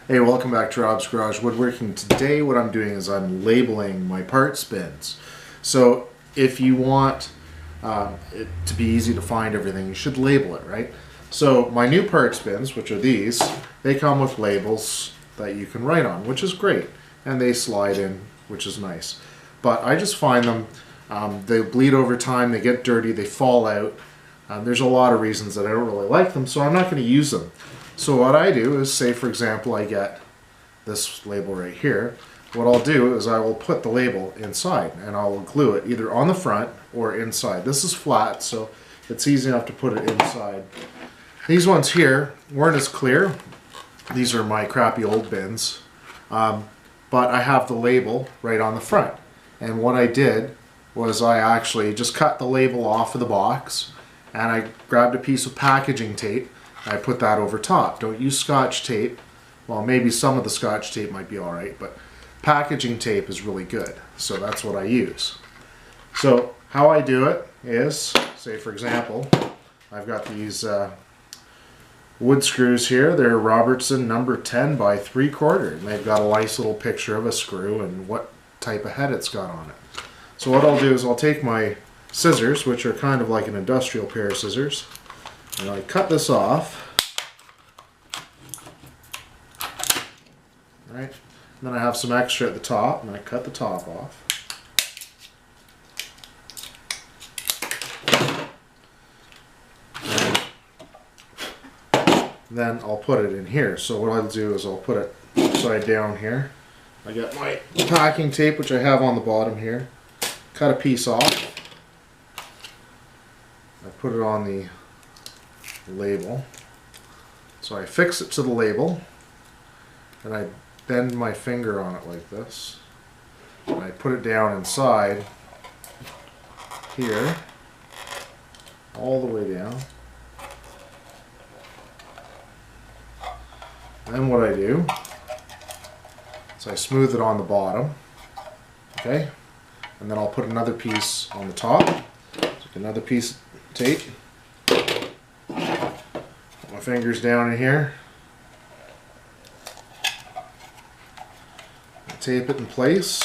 Hey, welcome back to Rob's Garage Woodworking. Today what I'm doing is I'm labeling my parts bins. So if you want it to be easy to find everything, you should label it, right? So my new parts bins, which are these, they come with labels that you can write on, which is great. And they slide in, which is nice. But I just find them, they bleed over time, they get dirty, they fall out. There's a lot of reasons that I don't really like them, so I'm not going to use them. So what I do is, say for example I get this label right here, what I'll do is I will put the label inside and I will glue it either on the front or inside. This is flat, so it's easy enough to put it inside. These ones here weren't as clear. These are my crappy old bins, but I have the label right on the front. And what I did was I actually just cut the label off of the box and I grabbed a piece of packaging tape. I put that over top. Don't use Scotch tape. Well, maybe some of the Scotch tape might be alright, but packaging tape is really good. So that's what I use. So how I do it is, say for example, I've got these wood screws here. They're Robertson number 10 by 3/4. And they've got a nice little picture of a screw and what type of head it's got on it. So what I'll do is I'll take my scissors, which are kind of like an industrial pair of scissors, and I cut this off, right? And then I have some extra at the top, and I cut the top off. And then I'll put it in here. So what I'll do is I'll put it upside down here. I got my packing tape, which I have on the bottom here. Cut a piece off. I put it on the label. So I fix it to the label and I bend my finger on it like this and I put it down inside here all the way down. And then what I do is I smooth it on the bottom, okay, and then I'll put another piece on the top. Take another piece of tape, put my fingers down in here, tape it in place,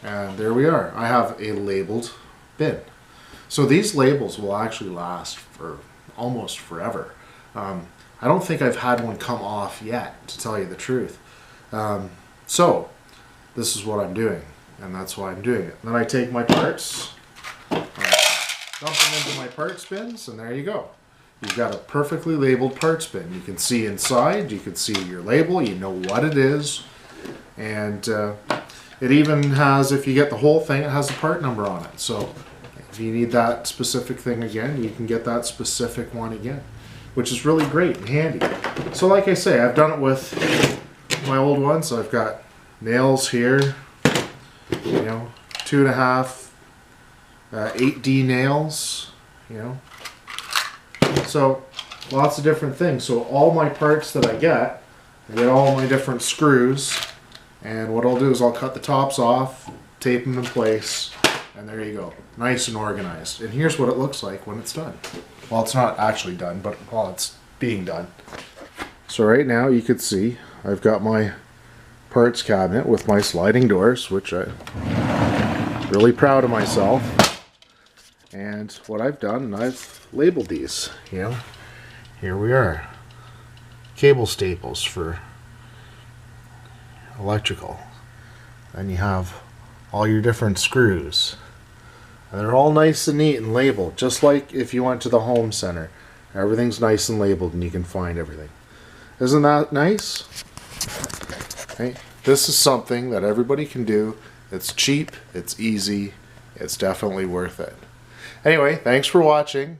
and there we are. I have a labeled bin. So these labels will actually last for almost forever. I don't think I've had one come off yet, to tell you the truth. So this is what I'm doing, and that's why I'm doing it. Then I take my parts, dump them into my parts bins, and there you go. You've got a perfectly labeled parts bin. You can see inside, you can see your label, you know what it is, and it even has, if you get the whole thing, it has a part number on it. So if you need that specific thing again, you can get that specific one again, which is really great and handy. So like I say, I've done it with my old ones. I've got nails here, you know, 2.5 8D nails, you know. So lots of different things. So all my parts that I get all my different screws, and what I'll do is I'll cut the tops off, tape them in place, and there you go. Nice and organized. And here's what it looks like when it's done. Well, it's not actually done, but while it's being done. So right now you could see I've got my parts cabinet with my sliding doors, which I'm really proud of myself. And what I've done, I've labeled these, you know. Here we are. Cable staples for electrical. Then you have all your different screws. And they're all nice and neat and labeled, just like if you went to the home center. Everything's nice and labeled and you can find everything. Isn't that nice? Okay. This is something that everybody can do. It's cheap, it's easy, it's definitely worth it. Anyway, thanks for watching.